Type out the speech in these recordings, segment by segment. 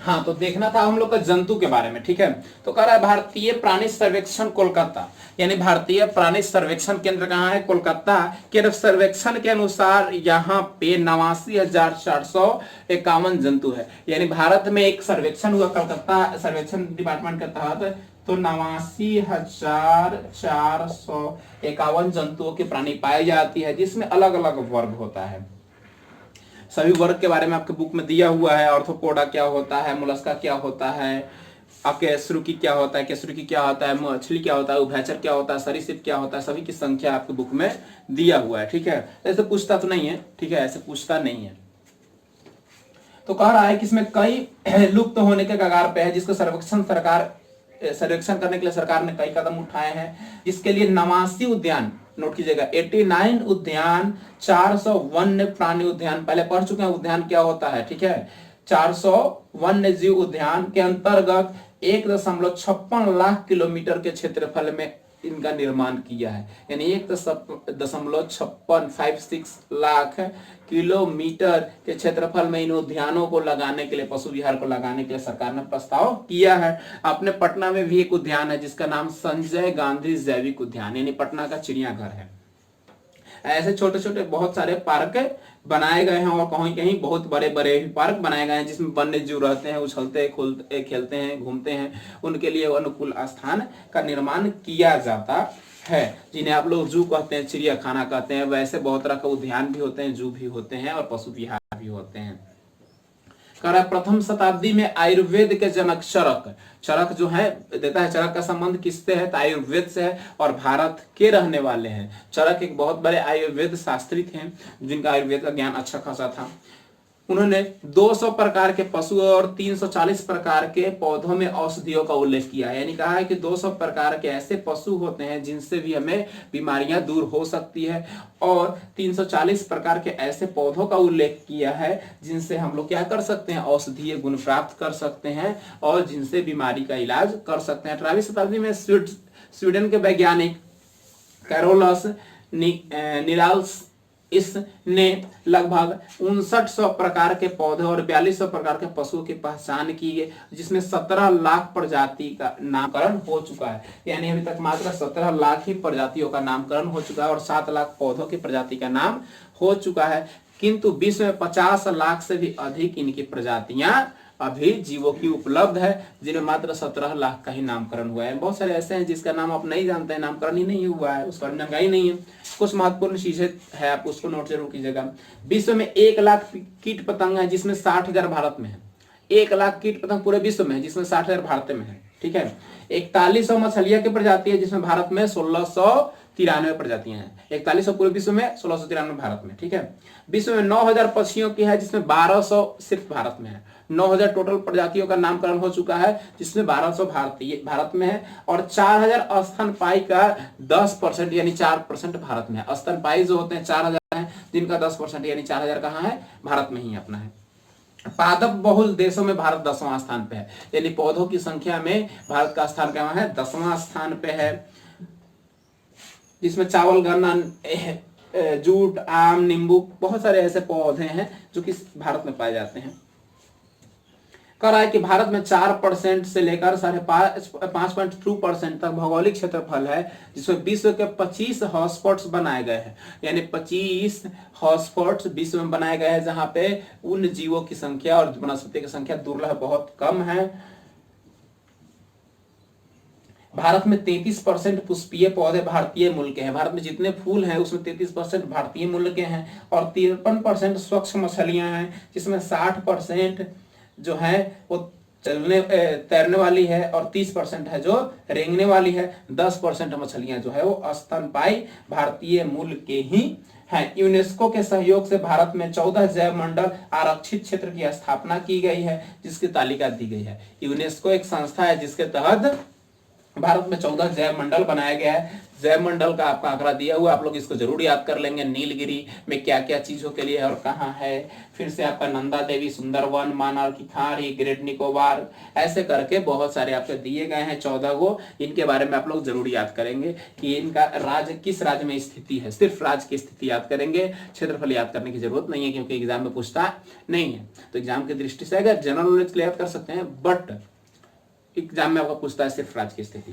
हाँ, तो देखना था हम लोग का जंतु के बारे में, ठीक है। तो कह रहा है भारतीय प्राणी सर्वेक्षण कोलकाता, यानी भारतीय प्राणी सर्वेक्षण केंद्र कहाँ है? कोलकाता के सर्वेक्षण के अनुसार यहाँ पे 89,451 जंतु है। यानी भारत में एक सर्वेक्षण हुआ कलकत्ता सर्वेक्षण डिपार्टमेंट के तहत, तो 89,451 जंतुओं की प्राणी पाई जाती है, जिसमें अलग अलग वर्ग होता है। सभी वर्ग के बारे में आपके बुक में दिया हुआ है। ऑर्थोपोडा क्या होता है, मोलस्का क्या होता है, अकशेरुकी क्या होता है, केसरुकी क्या होता है, मछली क्या होता है, उभयचर क्या होता है, सरीसृप क्या होता है, सभी की संख्या आपके बुक में दिया हुआ है, ठीक है। ऐसे पूछता तो नहीं है, ठीक है, ऐसे पूछता नहीं है। तो कह रहा है कि इसमें कई लुप्त होने के कगार पे है, जिसको सर्वेक्षण करने के लिए सरकार ने कई कदम उठाए हैं। इसके लिए 89 उद्यान, नोट कीजिएगा, 89 उद्यान, 400 वन्य प्राणी उद्यान, पहले पढ़ चुके हैं उद्यान क्या होता है, ठीक है। 400 वन्य जीव उद्यान के अंतर्गत 1.56 लाख किलोमीटर के क्षेत्रफल में इनका निर्माण किया है। यानी 1.56 लाख किलोमीटर के क्षेत्रफल में इन उद्यानों को लगाने के लिए, पशु विहार को लगाने के लिए सरकार ने प्रस्ताव किया है। अपने पटना में भी एक उद्यान है जिसका नाम संजय गांधी जैविक उद्यान, यानी पटना का चिड़ियाघर है। ऐसे छोटे छोटे बहुत सारे पार्क बनाए गए हैं, और कहीं कहीं बहुत बड़े बड़े भी पार्क बनाए गए हैं, जिसमें वन्य जीव रहते हैं, उछलते खेलते हैं, घूमते हैं, उनके लिए अनुकूल स्थान का निर्माण किया जाता है, जिन्हें आप लोग जू कहते हैं, चिड़ियाखाना कहते हैं। वैसे बहुत तरह के उद्यान भी होते हैं, जू भी होते हैं, और पशु विहार भी होते हैं। प्रथम शताब्दी में आयुर्वेद के जनक चरक, चरक जो है देता है, चरक का संबंध किससे है? तो आयुर्वेद से है, और भारत के रहने वाले हैं। चरक एक बहुत बड़े आयुर्वेद शास्त्री थे, जिनका आयुर्वेद का ज्ञान अच्छा खासा था। उन्होंने 200 प्रकार के पशु और 340 प्रकार के पौधों में औषधियों का उल्लेख किया है। यानी कहा है कि 200 प्रकार के ऐसे पशु होते हैं जिनसे भी हमें बीमारियां दूर हो सकती है, और 340 प्रकार के ऐसे पौधों का उल्लेख किया है जिनसे हम लोग क्या कर सकते हैं? औषधीय गुण प्राप्त कर सकते हैं, और जिनसे बीमारी का इलाज कर सकते हैं। 18वीं शताब्दी में स्वीडन के वैज्ञानिक कैरोलस निराल्स इसने लगभग 5900 प्रकार के पौधे और 4200 प्रकार के पशुओं की पहचान की है, जिसमें 17 लाख प्रजाति का नामकरण हो चुका है। यानी अभी तक मात्र 17 लाख ही प्रजातियों का नामकरण हो चुका है, और 7 लाख पौधों की प्रजाति का नाम हो चुका है। किंतु विश्व में 50 लाख से भी अधिक इनकी प्रजातियां अभी जीवों की उपलब्ध है, जिनमें मात्र 17 लाख का ही नामकरण हुआ है। बहुत सारे ऐसे हैं जिसका नाम आप नहीं जानते हैं, नामकरण ही नहीं हुआ है, उसका नंगाई नहीं है। कुछ महत्वपूर्ण चीजें है, आप उसको नोट जरूर कीजिएगा। विश्व में 1 लाख कीट पतंग है, जिसमें 60,000 भारत में है। 1 लाख कीट पतंग पूरे विश्व में है, जिसमें 60,000 भारत में है, ठीक है। 4100 मछलियां की प्रजाति है, जिसमें भारत में 1693 प्रजातियां हैं। 4100 पूरे विश्व में, 1693 भारत में, ठीक है। विश्व में 9000 पक्षियों की है, जिसमें 1200 सिर्फ भारत में है। 9000 टोटल प्रजातियों का नामकरण हो चुका है, जिसमें 1200 भारत में है, और 4000 स्तनपायी का 10% यानी 4% भारत में है। स्तनपायी जो होते हैं 4000 हैं, जिनका 10% यानी 4000 कहाँ है? भारत में ही अपना है। पादप बहुल देशों में भारत 10वां स्थान पे है, यानी पौधों की संख्या में भारत का स्थान कहाँ है? 10वां स्थान पे है, जिसमें चावल, गन्ना, जूट, आम, नींबू, बहुत सारे ऐसे पौधे हैं जो कि भारत में पाए जाते हैं। कह रहा है कि भारत में 4% से लेकर 5.2% तक भौगोलिक क्षेत्रफल है, जिसमें विश्व के 25 हॉटस्पॉट्स बनाए गए हैं। यानी 25 हॉटस्पॉट्स विश्व में बनाए गए हैं, जहां पे उन जीवों की संख्या और वनस्पति की संख्या दुर्लभ बहुत कम है। भारत में 33% पुष्पीय पौधे भारतीय मूल के हैं। भारत में जितने फूल हैं उसमें 33% भारतीय मूल के हैं, और 53% स्वच्छ मछलियां हैं, जिसमें 60% जो है वो तैरने वाली है, और 30% है जो रेंगने वाली है। 10% मछलियां जो है वो स्तनपायी भारतीय मूल के ही हैं। यूनेस्को के सहयोग से भारत में 14 जैव मंडल आरक्षित क्षेत्र की स्थापना की गई है, जिसकी तालिका दी गई है। यूनेस्को एक संस्था है जिसके तहत भारत में 14 जैव मंडल बनाया गया है। जैव मंडल का आपका आंकड़ा दिया हुआ, आप लोग इसको जरूर याद कर लेंगे। नीलगिरी में क्या क्या चीजों के लिए है और कहाँ है। फिर से आपका नंदा देवी, सुंदरवन, मानार की खाड़ी, ग्रेट निकोबार, ऐसे करके बहुत सारे आपके दिए गए हैं 14 को। इनके बारे में आप लोग जरूर याद करेंगे कि इनका राज्य किस राज्य में स्थिति है। सिर्फ राज्य की स्थिति याद करेंगे, क्षेत्रफल याद करने की जरूरत नहीं है, क्योंकि एग्जाम में पूछता नहीं है। तो एग्जाम की दृष्टि से अगर जनरल नॉलेज के लिए याद कर सकते हैं, बट एग्जाम में आपको पूछता है सिर्फ राज्य की स्थिति।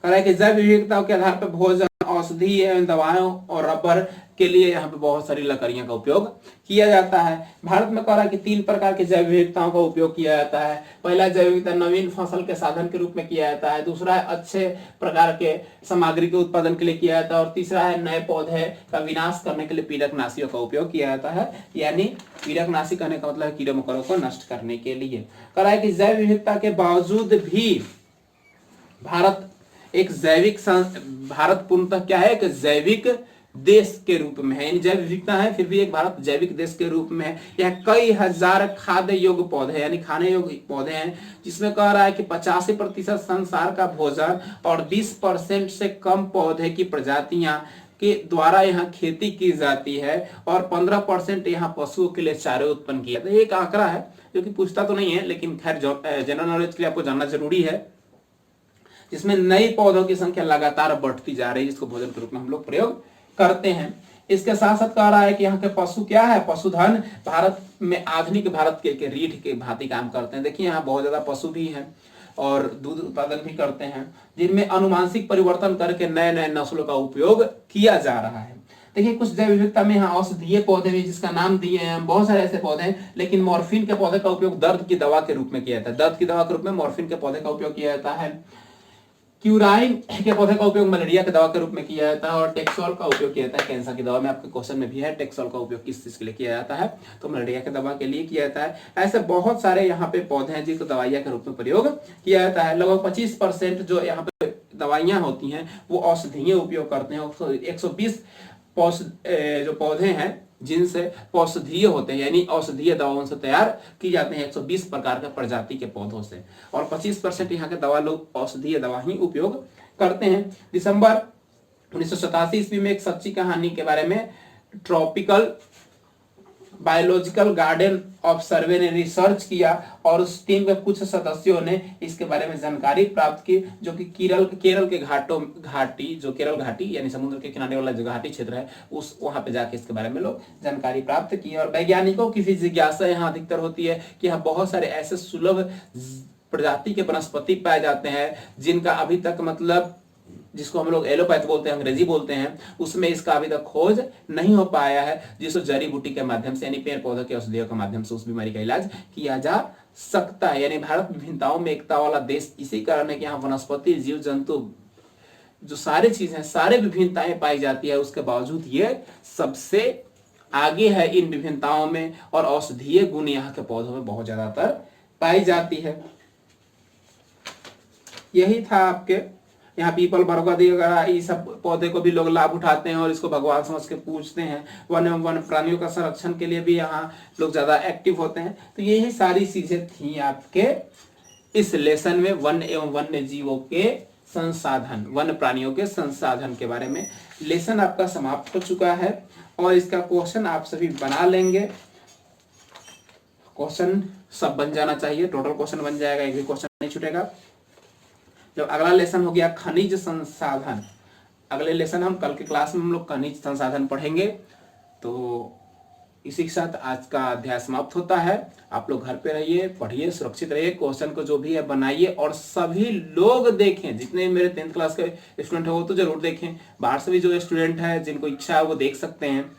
कह रहा है कि जैव विविधता के आधार पर भोजन, औषधि एवं दवाओं और रबर के लिए यहाँ पे बहुत सारी लकड़ियों का उपयोग किया जाता है। भारत में कह रहा है कि 3 प्रकार के जैव विविधताओं का उपयोग किया जाता है। पहला जैव विविधता नवीन फसल के साधन के रूप में किया जाता है। दूसरा है अच्छे प्रकार के सामग्री के उत्पादन के लिए किया जाता है। और तीसरा है नए पौधे का विनाश करने के लिए कीटनाशियों का उपयोग किया जाता है। यानी कीटनाशी कहने का मतलब है कीड़े मकोड़ों को नष्ट करने के लिए। कह रहा है कि जैव विविधता के बावजूद भी भारत एक जैविक भारत पूर्णतः क्या है, एक जैविक देश के रूप में है। जैव विविधता है फिर भी एक भारत जैविक देश के रूप में है। यह कई हजार खाद्य योग्य पौधे यानी खाने योग्य पौधे हैं, जिसमें कह रहा है कि 85% संसार का भोजन और 20% से कम पौधे की प्रजातियां के द्वारा यहाँ खेती की जाती है और 15% यहाँ पशुओं के लिए चारे उत्पन्न किया। तो एक आंकड़ा है जो कि पूछता तो नहीं है, लेकिन खैर जनरल नॉलेज के लिए आपको जानना जरूरी है, जिसमें नई पौधों की संख्या लगातार बढ़ती जा रही है, जिसको भोजन के रूप में हम लोग प्रयोग करते हैं। इसके साथ साथ कह रहा है कि यहाँ के पशु क्या है, पशुधन भारत में आधुनिक भारत के रीढ़ के भांति काम करते हैं। देखिए यहाँ बहुत ज्यादा पशु भी हैं और दूध उत्पादन भी करते हैं, जिनमें अनुवांशिक परिवर्तन करके नए नए नस्लों का उपयोग किया जा रहा है। देखिए कुछ जैव विविधता में यहाँ औषधीय पौधे भी, जिसका नाम दिए हैं, बहुत सारे ऐसे पौधे हैं, लेकिन मॉर्फिन के पौधे का उपयोग दर्द की दवा के रूप में किया जाता है। दर्द की दवा के रूप में मॉर्फिन के पौधे का उपयोग किया जाता है। क्यूराइन के पौधे का उपयोग मलेरिया की दवा के रूप में किया जाता है। और टेक्सोल का उपयोग किया जाता है कैंसर की दवा में। आपके क्वेश्चन में भी है टेक्सोल का उपयोग किस चीज के लिए किया जाता है, तो मलेरिया की दवा के लिए किया जाता है। ऐसे बहुत सारे यहाँ पे पौधे हैं जिनको दवाइयां के रूप में प्रयोग किया जाता है। लगभग 25% जो यहाँ पे दवाइयां होती हैं वो औषधीय उपयोग करते हैं। 120 जो पौधे हैं जिनसे औषधीय होते हैं, यानी औषधीय दवाओं से तैयार की जाते हैं 120 प्रकार के प्रजाति के पौधों से। और 25% यहाँ के दवा लोग औषधीय दवा ही उपयोग करते हैं। दिसंबर 1987 ईस्वी में एक सच्ची कहानी के बारे में ट्रॉपिकल बायोलॉजिकल गार्डन ऑफ सर्वे ने रिसर्च किया और उस टीम के कुछ सदस्यों ने इसके बारे में जानकारी प्राप्त की, जो कि केरल के घाटी जो केरल घाटी यानी समुद्र के किनारे वाला जो घाटी क्षेत्र है, उस वहां पे जाके इसके बारे में लोग जानकारी प्राप्त की। और वैज्ञानिकों की भी जिज्ञासा यहाँ अधिकतर होती है कि यहाँ बहुत सारे ऐसे सुलभ प्रजाति के वनस्पति पाए जाते हैं जिनका अभी तक मतलब, जिसको हम लोग एलोपैथ बोलते हैं, अंग्रेजी बोलते हैं, उसमें इसका अभी तक खोज नहीं हो पाया है, जिसको जड़ी बूटी के माध्यम से यानी पेड़ पौधों के औषधियों के माध्यम से उस बीमारी का इलाज किया जा सकता है। यानी भारत विभिन्नताओं में एकता वाला देश इसी कारण है कि यहाँ वनस्पति, जीव जंतु, जो सारी चीजें, सारे विभिन्नताएं पाई जाती है, उसके बावजूद ये सबसे आगे है इन विभिन्नताओं में। और औषधीय गुण यहाँ के पौधों में बहुत ज्यादातर पाई जाती है। यही था आपके यहाँ पीपल, बरगद वगैरह, ये सब पौधे को भी लोग लाभ उठाते हैं और इसको भगवान समझ के पूजते हैं। वन एवं वन्य प्राणियों का संरक्षण के लिए भी यहाँ लोग ज्यादा एक्टिव होते हैं। तो यही सारी चीजें थी आपके इस लेसन में, वन एवं वन्य जीवों के संसाधन, वन प्राणियों के संसाधन के बारे में। लेसन आपका समाप्त हो चुका है और इसका क्वेश्चन आप सभी बना लेंगे। क्वेश्चन सब बन जाना चाहिए, टोटल क्वेश्चन बन जाएगा, एक भी क्वेश्चन नहीं छूटेगा। जब अगला लेसन हो गया खनिज संसाधन, अगले लेसन हम कल के क्लास में हम लोग खनिज संसाधन पढ़ेंगे। तो इसी के साथ आज का अध्याय समाप्त होता है। आप लोग घर पे रहिए, पढ़िए, सुरक्षित रहिए, क्वेश्चन को जो भी है बनाइए और सभी लोग देखें। जितने मेरे 10th क्लास के स्टूडेंट है वो तो जरूर देखें, बाहर से भी जो स्टूडेंट है जिनको इच्छा है वो देख सकते हैं।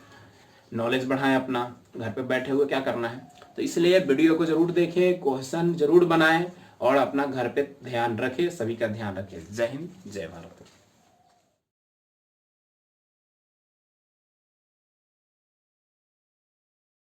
नॉलेज बढ़ाएं अपना, घर पे बैठे हुए क्या करना है। तो इसलिए वीडियो को जरूर देखें, क्वेश्चन जरूर बनाएं और अपना घर पे ध्यान रखें, सभी का ध्यान रखें। जय हिंद, जय भारत।